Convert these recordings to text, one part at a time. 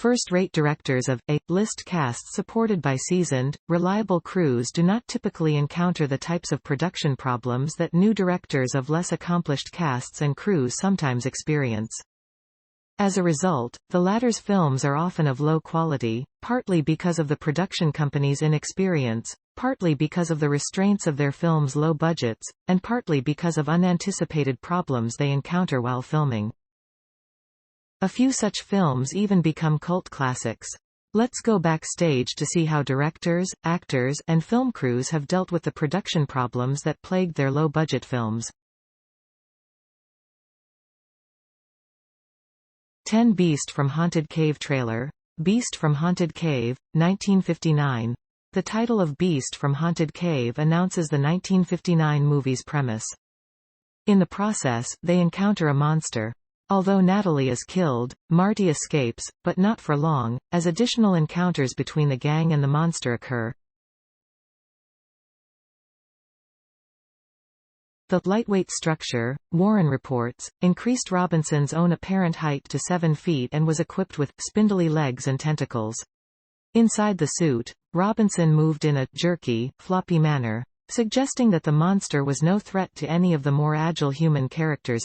First-rate directors of A-list casts supported by seasoned, reliable crews do not typically encounter the types of production problems that new directors of less accomplished casts and crews sometimes experience. As a result, the latter's films are often of low quality, partly because of the production company's inexperience, partly because of the restraints of their films' low budgets, and partly because of unanticipated problems they encounter while filming. A few such films even become cult classics. Let's go backstage to see how directors, actors, and film crews have dealt with the production problems that plagued their low-budget films. 10 Beast from Haunted Cave trailer. Beast from Haunted Cave, 1959. The title of Beast from Haunted Cave announces the 1959 movie's premise. In the process, they encounter a monster. Although Natalie is killed, Marty escapes, but not for long, as additional encounters between the gang and the monster occur. The lightweight structure, Warren reports, increased Robinson's own apparent height to 7 feet and was equipped with spindly legs and tentacles. Inside the suit, Robinson moved in a jerky, floppy manner, suggesting that the monster was no threat to any of the more agile human characters.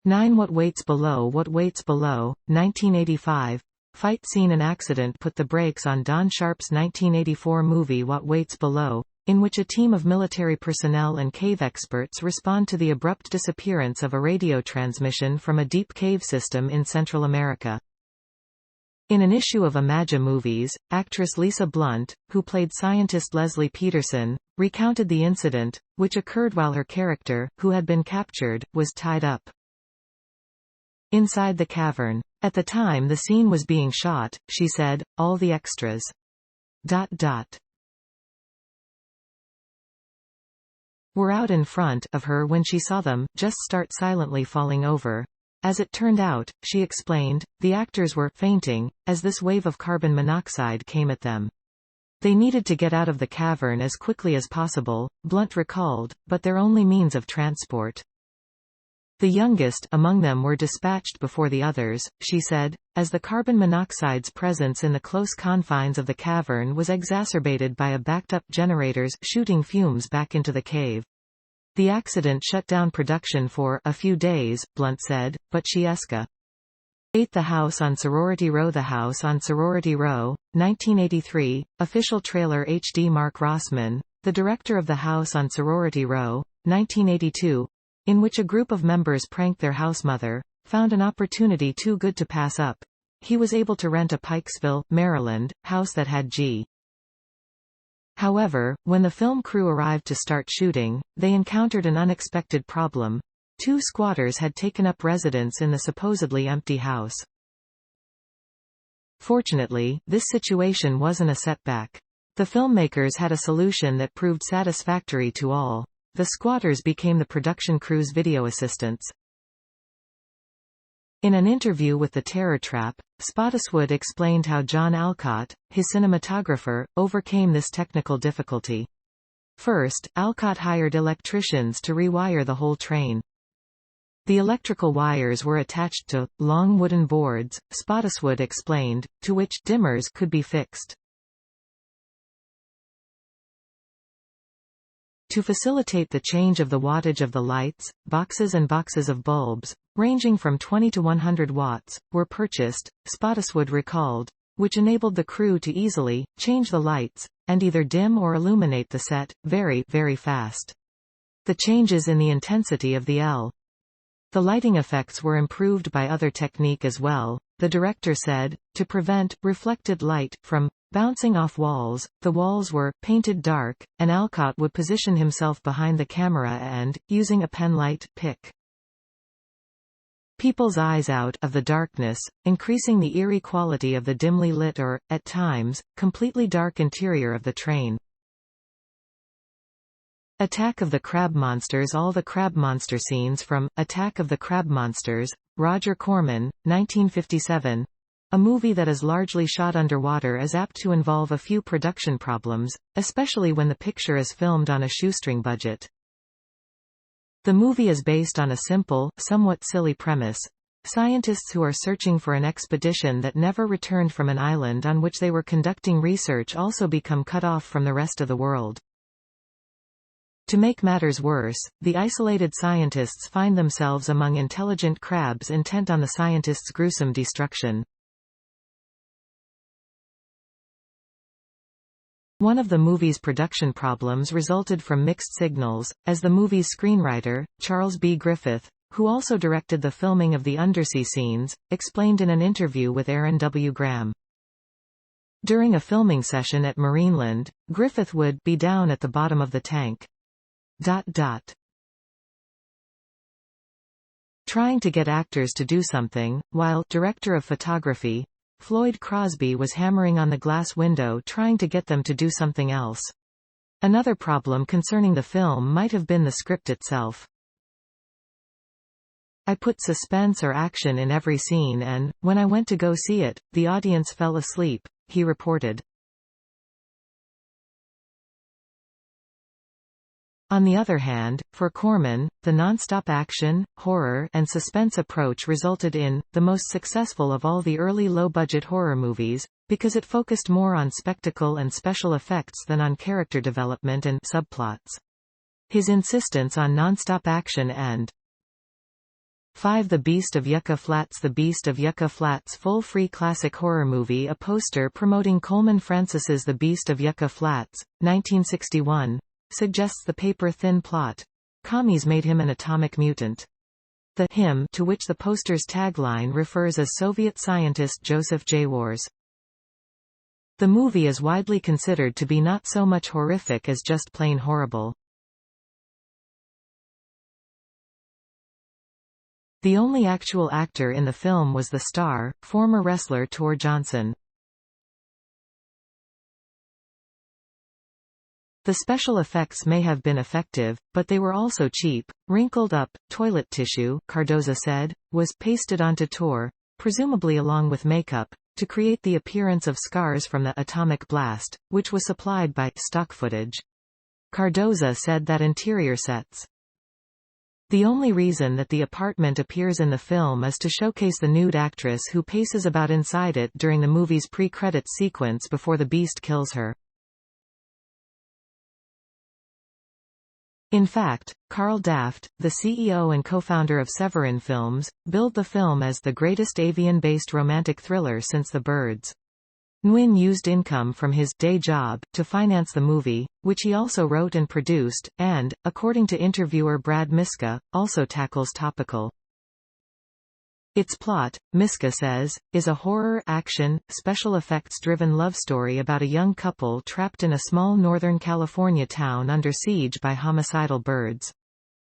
9 What Waits Below? What Waits Below, 1985. Fight scene and accident put the brakes on Don Sharp's 1984 movie What Waits Below, in which a team of military personnel and cave experts respond to the abrupt disappearance of a radio transmission from a deep cave system in Central America. In an issue of Imaja Movies, actress Lisa Blunt, who played scientist Leslie Peterson, recounted the incident, which occurred while her character, who had been captured, was tied up inside the cavern. At the time the scene was being shot, she said, all the extras ... were out in front of her when she saw them just start silently falling over. As it turned out, she explained, the actors were fainting, as this wave of carbon monoxide came at them. They needed to get out of the cavern as quickly as possible, Blunt recalled, but their only means of transport. The youngest among them were dispatched before the others, she said, as the carbon monoxide's presence in the close confines of the cavern was exacerbated by a backed-up generators shooting fumes back into the cave. The accident shut down production for a few days, Blunt said, but she ate The House on Sorority Row. The House on Sorority Row, 1983, official trailer. HD Mark Rossman, the director of The House on Sorority Row, 1982, in which a group of members pranked their house mother, found an opportunity too good to pass up. He was able to rent a Pikesville, Maryland, house that had G. However, when the film crew arrived to start shooting, they encountered an unexpected problem. 2 squatters had taken up residence in the supposedly empty house. Fortunately, this situation wasn't a setback. The filmmakers had a solution that proved satisfactory to all. The squatters became the production crew's video assistants. In an interview with The Terror Trap, Spottiswoode explained how John Alcott, his cinematographer, overcame this technical difficulty. First, Alcott hired electricians to rewire the whole train. The electrical wires were attached to long wooden boards, Spottiswoode explained, to which dimmers could be fixed. To facilitate the change of the wattage of the lights, boxes and boxes of bulbs, ranging from 20 to 100 watts, were purchased, Spottiswoode recalled, which enabled the crew to easily change the lights, and either dim or illuminate the set, very, very fast. The changes in the intensity of the lighting effects were improved by other technique as well, the director said, to prevent reflected light from bouncing off walls. The walls were painted dark, and Alcott would position himself behind the camera and, using a penlight, pick people's eyes out of the darkness, increasing the eerie quality of the dimly lit or, at times, completely dark interior of the train. Attack of the Crab Monsters. All the crab monster scenes from Attack of the Crab Monsters, Roger Corman, 1957. A movie that is largely shot underwater is apt to involve a few production problems, especially when the picture is filmed on a shoestring budget. The movie is based on a simple, somewhat silly premise. Scientists who are searching for an expedition that never returned from an island on which they were conducting research also become cut off from the rest of the world. To make matters worse, the isolated scientists find themselves among intelligent crabs intent on the scientists' gruesome destruction. One of the movie's production problems resulted from mixed signals, as the movie's screenwriter, Charles B. Griffith, who also directed the filming of the undersea scenes, explained in an interview with Aaron W. Graham. During a filming session at Marineland, Griffith would be down at the bottom of the tank. Trying to get actors to do something, while director of photography, Floyd Crosby was hammering on the glass window trying to get them to do something else. Another problem concerning the film might have been the script itself. I put suspense or action in every scene and, when I went to go see it, the audience fell asleep, he reported. On the other hand, for Corman, the nonstop action, horror, and suspense approach resulted in the most successful of all the early low-budget horror movies, because it focused more on spectacle and special effects than on character development and subplots. His insistence on nonstop action and 5. The Beast of Yucca Flats. The Beast of Yucca Flats full free classic horror movie. A poster promoting Coleman Francis's The Beast of Yucca Flats, 1961, suggests the paper-thin plot. Commies made him an atomic mutant. The him to which the poster's tagline refers as Soviet scientist Joseph Jawors. The movie is widely considered to be not so much horrific as just plain horrible. The only actual actor in the film was the star, former wrestler Tor Johnson. The special effects may have been effective, but they were also cheap. Wrinkled up, toilet tissue, Cardoza said, was pasted onto Tor, presumably along with makeup, to create the appearance of scars from the atomic blast, which was supplied by stock footage. Cardoza said that interior sets. The only reason that the apartment appears in the film is to showcase the nude actress who paces about inside it during the movie's pre-credits sequence before the beast kills her. In fact, Carl Daft, the CEO and co-founder of Severin Films, billed the film as the greatest avian-based romantic thriller since The Birds. Nguyen used income from his day job to finance the movie, which he also wrote and produced, and, according to interviewer Brad Miska, also tackles topical. Its plot, Miska says, is a horror, action, special effects-driven love story about a young couple trapped in a small Northern California town under siege by homicidal birds.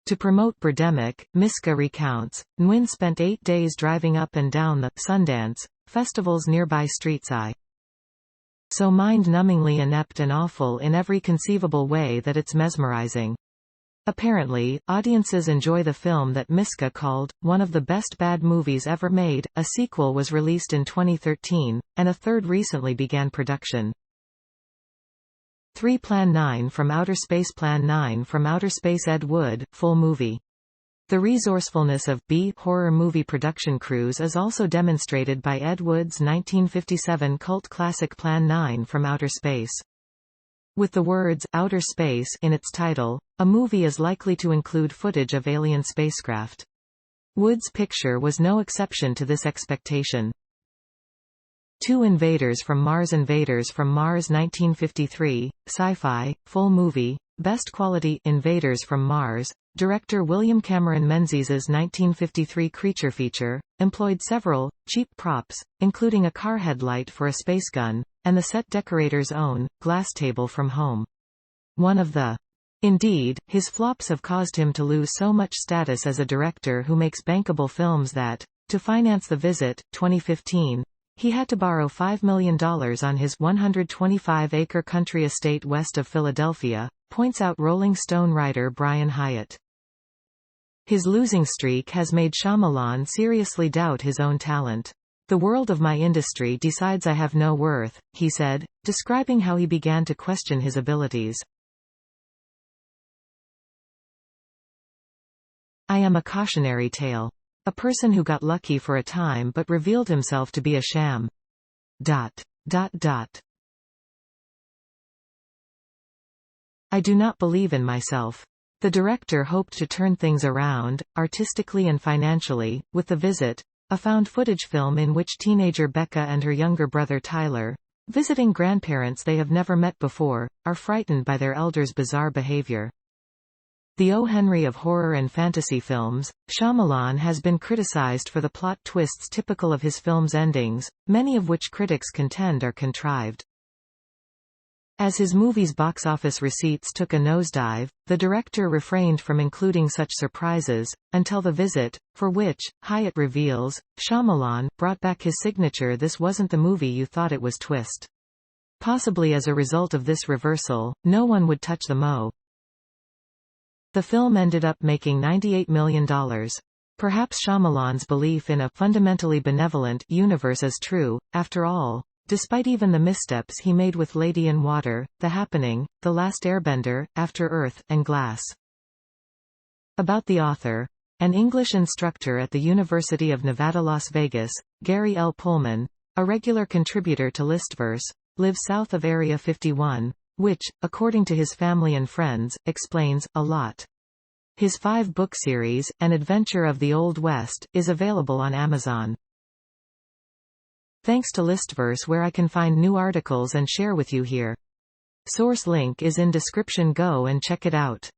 To promote Birdemic, Miska recounts, Nguyen spent 8 days driving up and down the Sundance festival's nearby streets. So mind-numbingly inept and awful in every conceivable way that it's mesmerizing. Apparently, audiences enjoy the film that Miska called one of the best bad movies ever made. A sequel was released in 2013, and a third recently began production. 3 Plan 9 from Outer Space. Plan 9 from Outer Space. Ed Wood, full movie. The resourcefulness of B-horror movie production crews is also demonstrated by Ed Wood's 1957 cult classic Plan 9 from Outer Space. With the words outer space in its title, a movie is likely to include footage of alien spacecraft. Wood's picture was no exception to this expectation. 2 Invaders from Mars. Invaders from Mars 1953, sci-fi, full movie, best quality. Invaders from Mars, director William Cameron Menzies' 1953 creature feature, employed several cheap props, including a car headlight for a space gun, and the set decorator's own glass table from home. One of the Indeed, his flops have caused him to lose so much status as a director who makes bankable films that, to finance The Visit, 2015, he had to borrow $5 million on his 125-acre country estate west of Philadelphia, points out Rolling Stone writer Brian Hyatt. His losing streak has made Shyamalan seriously doubt his own talent. The world of my industry decides I have no worth, he said, describing how he began to question his abilities. I am a cautionary tale. A person who got lucky for a time but revealed himself to be a sham. ... I do not believe in myself. The director hoped to turn things around, artistically and financially, with The Visit, a found-footage film in which teenager Becca and her younger brother Tyler, visiting grandparents they have never met before, are frightened by their elders' bizarre behavior. The O. Henry of horror and fantasy films, Shyamalan has been criticized for the plot twists typical of his films' endings, many of which critics contend are contrived. As his movie's box office receipts took a nosedive, the director refrained from including such surprises, until The Visit, for which, Hyatt reveals, Shyamalan brought back his signature "this wasn't the movie you thought it was" twist. Possibly as a result of this reversal, no one would touch the Mo. The film ended up making $98 million. Perhaps Shyamalan's belief in a fundamentally benevolent universe is true, after all. Despite even the missteps he made with Lady in Water, The Happening, The Last Airbender, After Earth, and Glass. About the author. An English instructor at the University of Nevada, Las Vegas, Gary L. Pullman, a regular contributor to Listverse, lives south of Area 51, which, according to his family and friends, explains a lot. His 5-book series, An Adventure of the Old West, is available on Amazon. Thanks to Listverse, where I can find new articles and share with you here. Source link is in description. Go and check it out.